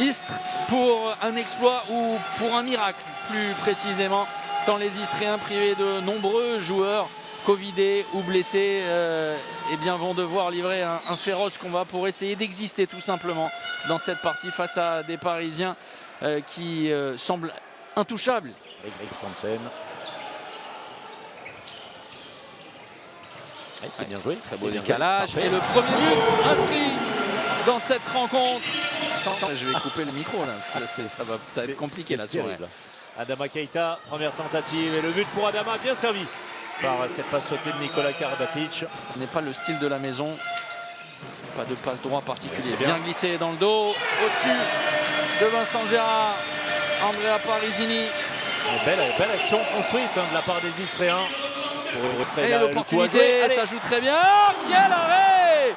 Istres pour un exploit ou pour un miracle plus précisément, tant les Istriens privés de nombreux joueurs covidés ou blessés eh bien, vont devoir livrer un féroce combat pour essayer d'exister tout simplement dans cette partie face à des Parisiens qui semblent intouchables. Henrik Townsend. C'est bien joué, très beau décalage. Et le premier but inscrit dans cette rencontre. Je vais couper le micro là, parce que ça va être compliqué la soirée. Adama Keita, première tentative et le but pour Adama, bien servi par cette passe sautée de Nikola Karabatic. Ce n'est pas le style de la maison, pas de passe droit particulier. Bien glissé dans le dos, au-dessus de Vincent Gérard, Andrea Parisini. Belle action construite de la part des Istriens. Et l'opportunité, ça joue très bien. Quel arrêt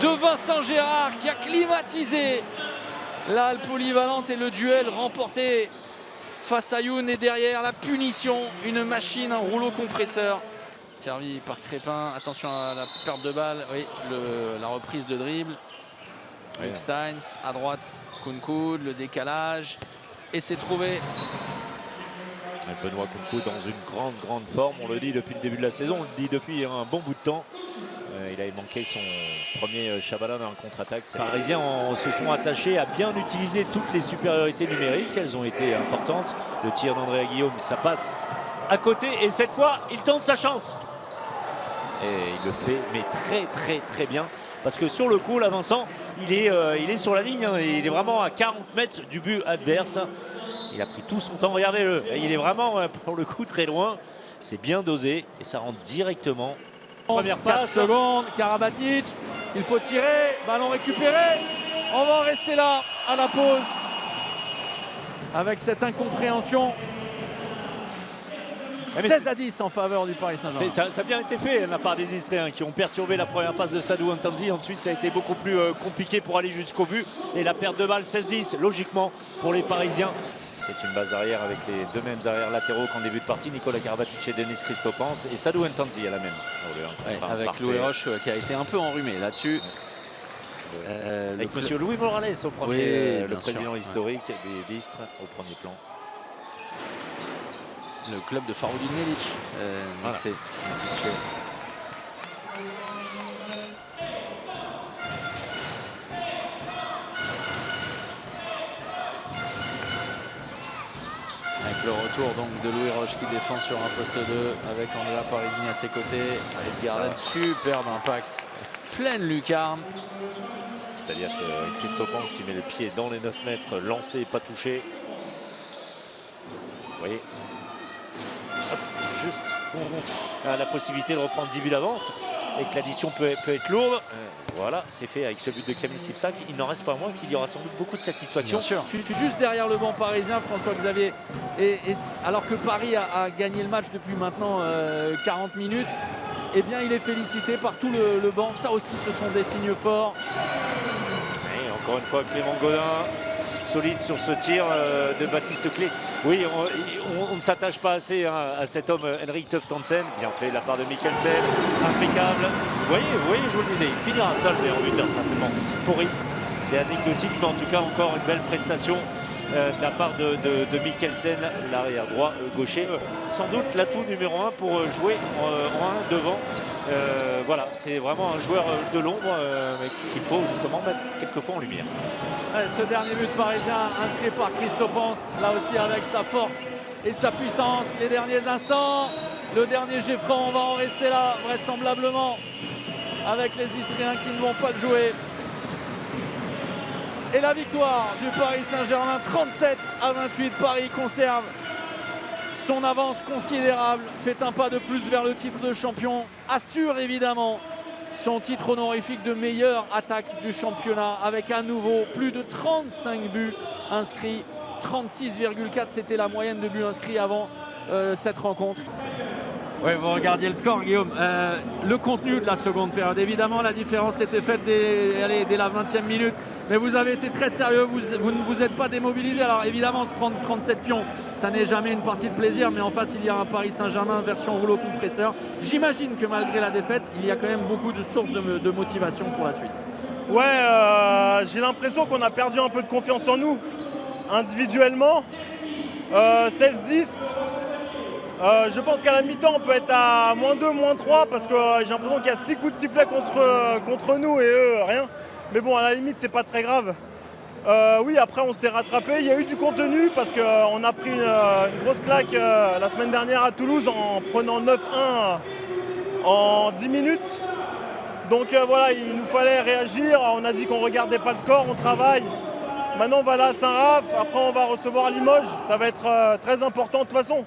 de Vincent Gérard qui a climatisé la halle polyvalente et le duel remporté face à Youn. Et derrière la punition, une machine, un rouleau compresseur servi par Crépin. Attention à la perte de balle, oui, la reprise de dribble. Luc Steins à droite, Kounkoud, le décalage et c'est trouvé. Benoît Kounkoud dans une grande forme, on le dit depuis le début de la saison, on le dit depuis un bon bout de temps. Il avait manqué son premier Chabalin dans un contre-attaque. Les Parisiens se sont attachés à bien utiliser toutes les supériorités numériques, elles ont été importantes. Le tir d'Andrea Guillaume, ça passe à côté et cette fois il tente sa chance. Et il le fait mais très bien. Parce que sur le coup là Vincent, il est sur la ligne, hein, il est vraiment à 40 mètres du but adverse. Il a pris tout son temps, regardez-le. Il est vraiment, pour le coup, très loin. C'est bien dosé et ça rentre directement. Première passe. 4 secondes, Karabatic. Il faut tirer. Ballon récupéré. On va en rester là à la pause. Avec cette incompréhension. 16-10 en faveur du Paris Saint-Germain. Ça a bien été fait de la part des Istriens qui ont perturbé la première passe de Sadou Ntanzi. Ensuite, ça a été beaucoup plus compliqué pour aller jusqu'au but. Et la perte de balle 16-10, logiquement, pour les Parisiens. C'est une base arrière avec les deux mêmes arrières latéraux qu'en début de partie, Nikola Karabatic et Denis Christopans et Sadou Ntanzi à la même. Avec Louis Roche qui a été un peu enrhumé là-dessus. Avec monsieur Louis Morales au premier, le président historique des Istres au premier plan. Le club de Faroudine Melic. Merci. Avec le retour donc de Louis Roche qui défend sur un poste 2 avec Andrea Parisini à ses côtés. Avec Garden, superbe impact. Pleine lucarne. C'est-à-dire que Christopans qui met le pied dans les 9 mètres, lancé, pas touché. Vous voyez, juste la possibilité de reprendre 10 buts d'avance et que l'addition peut être lourde. Voilà, c'est fait avec ce but de Camille Sipsac. Il n'en reste pas moins qu'il y aura sans doute beaucoup de satisfaction. Bien sûr. Je suis juste derrière le banc parisien, François-Xavier. Et alors que Paris a gagné le match depuis maintenant 40 minutes, eh bien il est félicité par tout le banc. Ça aussi, ce sont des signes forts. Et encore une fois, Clément Godin. Solide sur ce tir de Baptiste Clé. Oui, on ne s'attache pas assez à cet homme, Henrik Townsend. Bien fait de la part de Mikkelsen, impeccable. Vous voyez, je vous le disais, il finira seul mais en buteur simplement pour Istres. C'est anecdotique, mais en tout cas encore une belle prestation de la part de Mikkelsen, l'arrière droit gaucher. Sans doute l'atout numéro 1 pour jouer en 1 devant. Voilà, c'est vraiment un joueur de l'ombre qu'il faut justement mettre quelquefois en lumière. Ce dernier but parisien inscrit par Christopans, là aussi avec sa force et sa puissance. Les derniers instants, le dernier jet franc, on va en rester là vraisemblablement avec les Istriens qui ne vont pas le jouer. Et la victoire du Paris Saint-Germain, 37-28. Paris conserve son avance considérable, fait un pas de plus vers le titre de champion, assure évidemment son titre honorifique de meilleure attaque du championnat avec à nouveau plus de 35 buts inscrits. 36,4 c'était la moyenne de buts inscrits avant cette rencontre. Oui, vous regardiez le score, Guillaume. Le contenu de la seconde période, évidemment la différence était faite dès la 20e minute, mais vous avez été très sérieux, vous ne vous êtes pas démobilisé. Alors évidemment, se prendre 37 pions, ça n'est jamais une partie de plaisir, mais en face il y a un Paris Saint-Germain version rouleau compresseur. J'imagine que malgré la défaite, il y a quand même beaucoup de sources de motivation pour la suite. Ouais, j'ai l'impression qu'on a perdu un peu de confiance en nous, individuellement. 16-10. Je pense qu'à la mi-temps, on peut être à -2, -3, parce que j'ai l'impression qu'il y a 6 coups de sifflet contre nous et eux, rien. Mais bon, à la limite, c'est pas très grave. Oui, après, on s'est rattrapé. Il y a eu du contenu parce qu'on a pris une grosse claque la semaine dernière à Toulouse en prenant 9-1 en 10 minutes. Donc voilà, il nous fallait réagir. On a dit qu'on ne regardait pas le score, on travaille. Maintenant, on va là à Saint-Raph. Après, on va recevoir Limoges. Ça va être très important. De toute façon,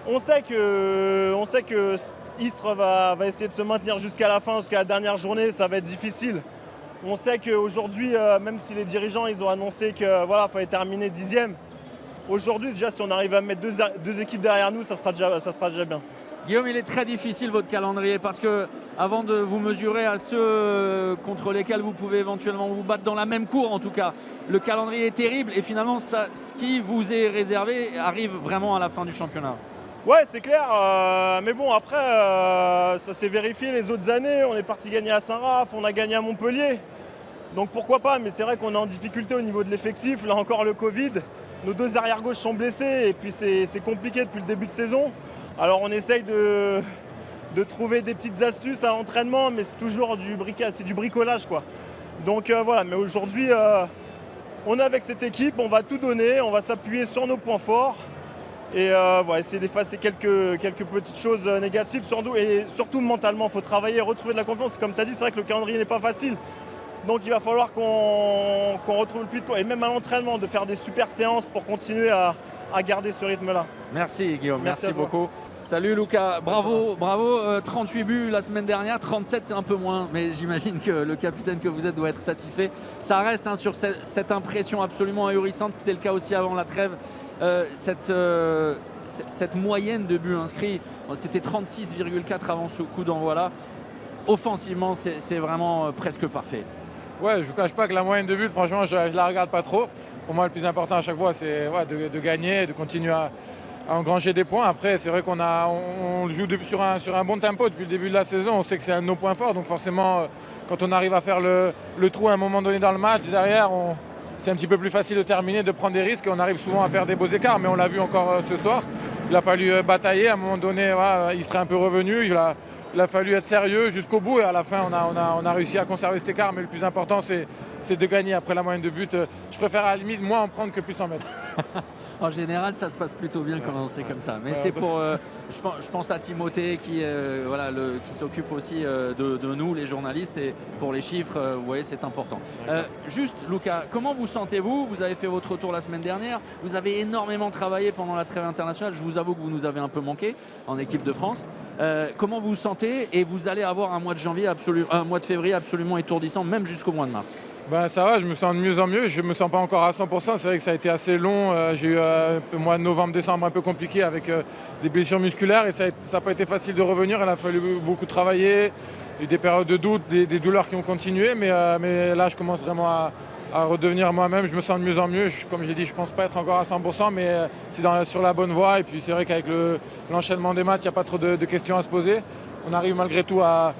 on sait que Istres va essayer de se maintenir jusqu'à la fin, jusqu'à la dernière journée. Ça va être difficile. On sait qu'aujourd'hui, même si les dirigeants ils ont annoncé qu'il fallait terminer 10e, aujourd'hui, déjà, si on arrive à mettre deux équipes derrière nous, ça sera déjà bien. Guillaume, il est très difficile votre calendrier parce que avant de vous mesurer à ceux contre lesquels vous pouvez éventuellement vous battre dans la même cour, en tout cas, le calendrier est terrible et finalement, ce qui vous est réservé arrive vraiment à la fin du championnat. Ouais, c'est clair. Mais bon, après, ça s'est vérifié les autres années. On est parti gagner à Saint-Raph, on a gagné à Montpellier. Donc pourquoi pas, mais c'est vrai qu'on est en difficulté au niveau de l'effectif. Là encore, le Covid. Nos 2 arrières-gauches sont blessés et puis c'est compliqué depuis le début de saison. Alors on essaye de trouver des petites astuces à l'entraînement, mais c'est toujours du bricolage, quoi. Donc voilà, mais aujourd'hui, on est avec cette équipe, on va tout donner, on va s'appuyer sur nos points forts. Et voilà, essayer d'effacer quelques petites choses négatives. Et surtout mentalement, il faut travailler, retrouver de la confiance. Comme tu as dit, c'est vrai que le calendrier n'est pas facile. Donc il va falloir qu'on retrouve le plus de quoi. Et même à l'entraînement, de faire des super séances pour continuer à garder ce rythme-là. Merci Guillaume, merci beaucoup. Salut Lucas, bravo, 38 buts la semaine dernière, 37 c'est un peu moins, mais j'imagine que le capitaine que vous êtes doit être satisfait. Ça reste sur cette impression absolument ahurissante, c'était le cas aussi avant la trêve. Cette moyenne de buts inscrits, c'était 36,4 avant ce coup d'envoi-là. Offensivement, c'est vraiment presque parfait. Ouais, je ne vous cache pas que la moyenne de buts, franchement, je ne la regarde pas trop. Pour moi, le plus important à chaque fois, c'est de gagner, de continuer à engranger des points. Après, c'est vrai qu'on joue sur un bon tempo depuis le début de la saison. On sait que c'est un de nos points forts. Donc forcément, quand on arrive à faire le trou à un moment donné dans le match, derrière, c'est un petit peu plus facile de terminer, de prendre des risques. Et on arrive souvent à faire des beaux écarts. Mais on l'a vu encore ce soir. Il a fallu batailler. À un moment donné, il serait un peu revenu. Il a fallu être sérieux jusqu'au bout. Et à la fin, on a réussi à conserver cet écart. Mais le plus important, c'est de gagner après la moyenne de but. Je préfère à la limite moins en prendre que plus en mettre. En général, ça se passe plutôt bien quand c'est comme ça. Mais c'est pour, je pense à Timothée qui s'occupe aussi de nous, les journalistes, et pour les chiffres, vous voyez, c'est important. Juste, Lucas, comment vous sentez-vous? Vous avez fait votre retour la semaine dernière. Vous avez énormément travaillé pendant la trêve internationale. Je vous avoue que vous nous avez un peu manqué en équipe de France. Comment vous vous sentez? Et vous allez avoir un mois de février absolument étourdissant, même jusqu'au mois de mars. Ça va, je me sens de mieux en mieux. Je ne me sens pas encore à 100%. C'est vrai que ça a été assez long. J'ai eu un mois de novembre-décembre un peu compliqué avec des blessures musculaires et ça n'a pas été facile de revenir. Il a fallu beaucoup travailler. Il y a eu des périodes de doute, des douleurs qui ont continué. Mais là, je commence vraiment à redevenir moi-même. Je me sens de mieux en mieux. Comme je l'ai dit, je ne pense pas être encore à 100%, mais c'est sur la bonne voie. Et puis c'est vrai qu'avec l'enchaînement des matchs, il n'y a pas trop de questions à se poser. On arrive malgré tout à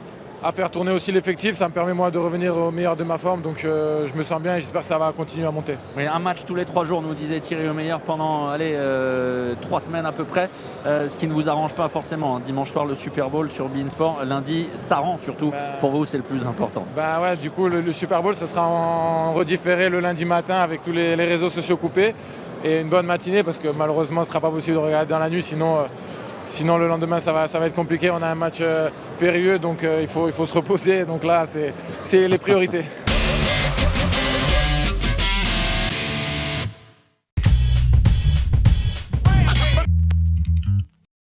faire tourner aussi l'effectif, ça me permet moi de revenir au meilleur de ma forme, donc je me sens bien et j'espère que ça va continuer à monter. Oui, un match tous les 3 jours, nous disait Thierry Omeyer, pendant 3 semaines à peu près, ce qui ne vous arrange pas forcément. Dimanche soir, le Super Bowl sur beIN Sport, lundi, ça rend surtout. Pour vous, c'est le plus important. Ouais, du coup, le Super Bowl, ça sera en redifféré le lundi matin avec tous les réseaux sociaux coupés et une bonne matinée parce que malheureusement, ce ne sera pas possible de regarder dans la nuit, sinon le lendemain ça va être compliqué, on a un match périlleux donc il faut se reposer, donc là c'est les priorités.